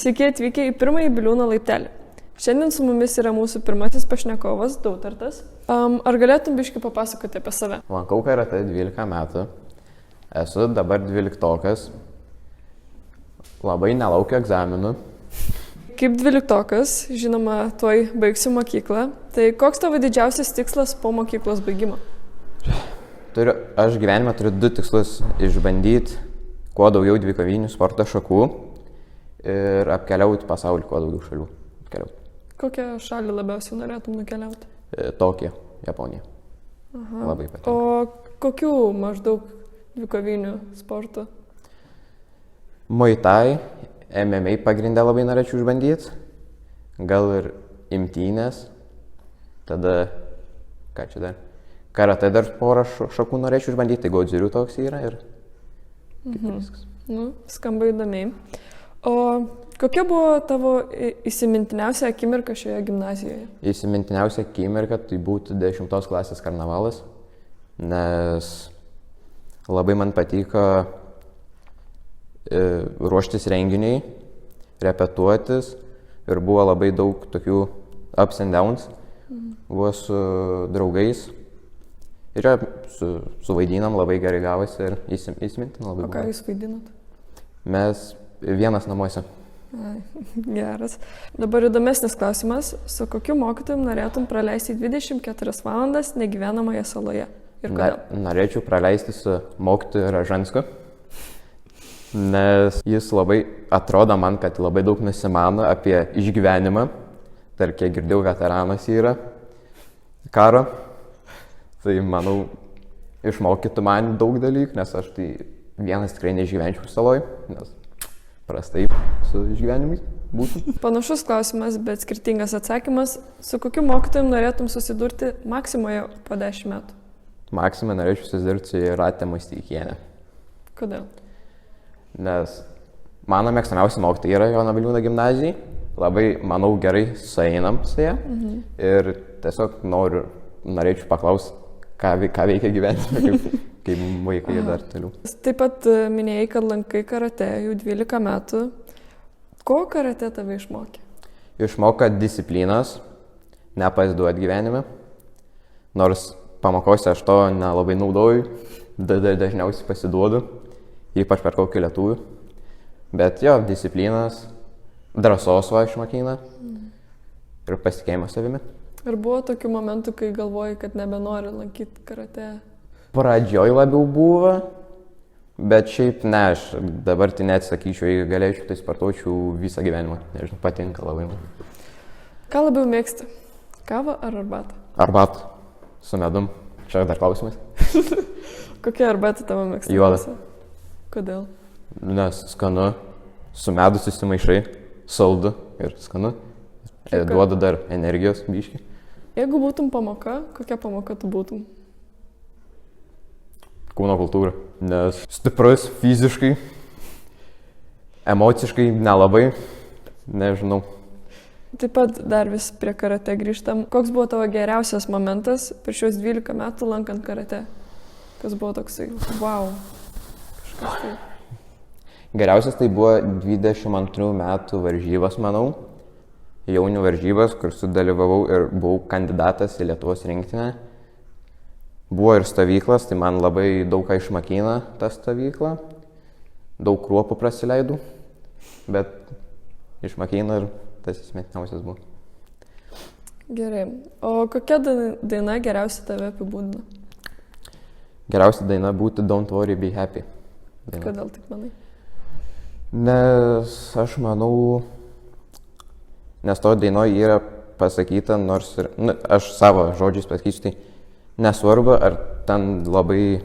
Sveiki atvykę į pirmąjį Biliūno laiptelį. Šiandien su mumis yra mūsų pirmasis pašnekovas, Dautartas. Ar galėtum biškį papasakoti apie save? Lankau karatė 12 metų. Esu dabar 12-okas. Labai nelaukiu egzaminų. Kaip 12-okas, žinoma, tuoj baigsiu mokyklą. Tai koks tavo didžiausias tikslas po mokyklos baigimo? Aš gyvenime turiu 2 tikslus - išbandyti kuo daugiau dvikovinių sporto šakų ir apkeliauti pasaulį, kuo daugiau šalių. Kokią šalį labiausiai norėtum nukeliauti? Tokį, Japoniją. Aha. Labai patinka. O kokių maždaug dvikovinių sportų? Muay Thai, MMA pagrindę labai norėčiau išbandyti. Gal ir imtynės. Tada, ką čia dar? Karatė dar porą šakų norėčiau išbandyti, tai godzirių toks yra ir viskas. Skamba įdomiai. O kokia buvo tavo įsimintiniausia akimirka šioje gimnazijoje? Įsimintiniausia akimirka tai būtų 10 klasės karnavalas, nes labai man patiko ruoštis renginiai, repetuotis ir buvo labai daug tokių ups and downs. Buvo su draugais ir suvaidinam, labai gerai gavosi ir įsimintinam labai. O ką jūs vaidinat? Mes vienas namuose. Ai, geras. Dabar įdomesnis klausimas. Su kokiu mokytojum norėtum praleisti 24 valandas negyvenamoje saloje? Ir kodėl? Norėčiau praleisti su mokytoju Ražansku, nes jis labai atrodo man, kad labai daug nusimano apie išgyvenimą. Tarp kiek girdėjau, veteranas yra karo. Tai manau, išmokytų man daug dalykų, nes aš tai vienas tikrai neišgyvenčiau saloj, nes prastai su išgyvenimais būtų. Panašus klausimas, bet skirtingas atsakymas. Su kokiu mokytojum norėtum susidurti Maksimoje po 10 metų? Maksimą norėčiau susidurti su Jūrate Musteikiene. Kodėl? Nes mano mėgstamiausi mokytojai yra Jono Biliūno gimnazijai. Labai, manau, gerai sueinam su ja. Ir tiesiog norėčiau paklausti, ką veikia gyvenime, kaip vaikai dar toliau. Taip pat minėjai, kad lankai karatė jau 12 metų. Ko karatė tave išmokė? Išmoko disciplinos, nepasiduoti gyvenime. Nors pamokose aš to nelabai naudoju, dažniausiai pasiduodu, ypač per kokį lietuvių. Bet jo, disciplinos, drąsos išmokina ir pasitikėjimo savimi. Ar buvo tokių momentų, kai galvojai, kad nebenori lankyti karatė? Pradžioj labiau buvo, bet šiaip ne, aš dabar tai neatsakyčiau, jei galėčiau, tai sportuočiau visą gyvenimą. Nežinau, patinka labai man. Ką labiau mėgsti? Kavą ar arbatą? Arbatą. Su medum. Čia dar klausimas. Kokia arbata tavo mėgsti? Juoda. Kodėl? Nes skanu, su medu susimaišai, saldu ir skanu. Duoda dar energijos biškį. Jeigu būtum pamoka, kokia pamoka tu būtum? Kūno kultūra. Nes stiprus fiziškai, emociškai nelabai, nežinau. Taip pat dar vis prie karatė grįžtam. Koks buvo tavo geriausias momentas per šios 12 metų lankant karatė? Kas buvo toksai? Wow. Kažkas tai. Geriausias tai buvo 22 metų varžybos, manau. Jaunių varžybas, kur sudalyvavau ir buvau kandidatas į Lietuvos rinktinę. Buvo ir stovyklas, tai man labai daug ką išmokina ta stovykla. Daug kruopų prasileidau, bet išmokina ir tas įsimintiniausias buvo. Gerai. O kokia daina geriausiai tave apibūdina? Geriausia daina būtų Don't Worry, Be Happy. Daina. Kodėl taip manai? Nes aš manau, nes to dainoje yra pasakyta, nors ir, aš savo žodžiais pasakysiu, tai nesvarbu, ar ten labai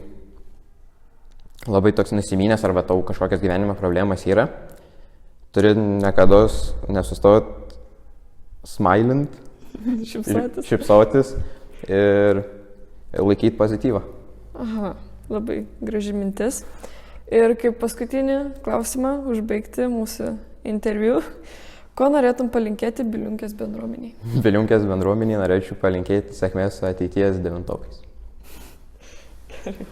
toks nusiminęs arba tau kažkokias gyvenimo problemas yra, turi niekados nesustot smilint, šypsotis ir laikyti pozityvą. Aha, labai graži mintis. Ir kaip paskutinį klausimą užbaigti mūsų interviu, ko norėtum palinkėti Biliūnkės bendruomeniai? Biliūnkės bendruomeniai norėčiau palinkėti sėkmės ateities 9-okais. Gerai.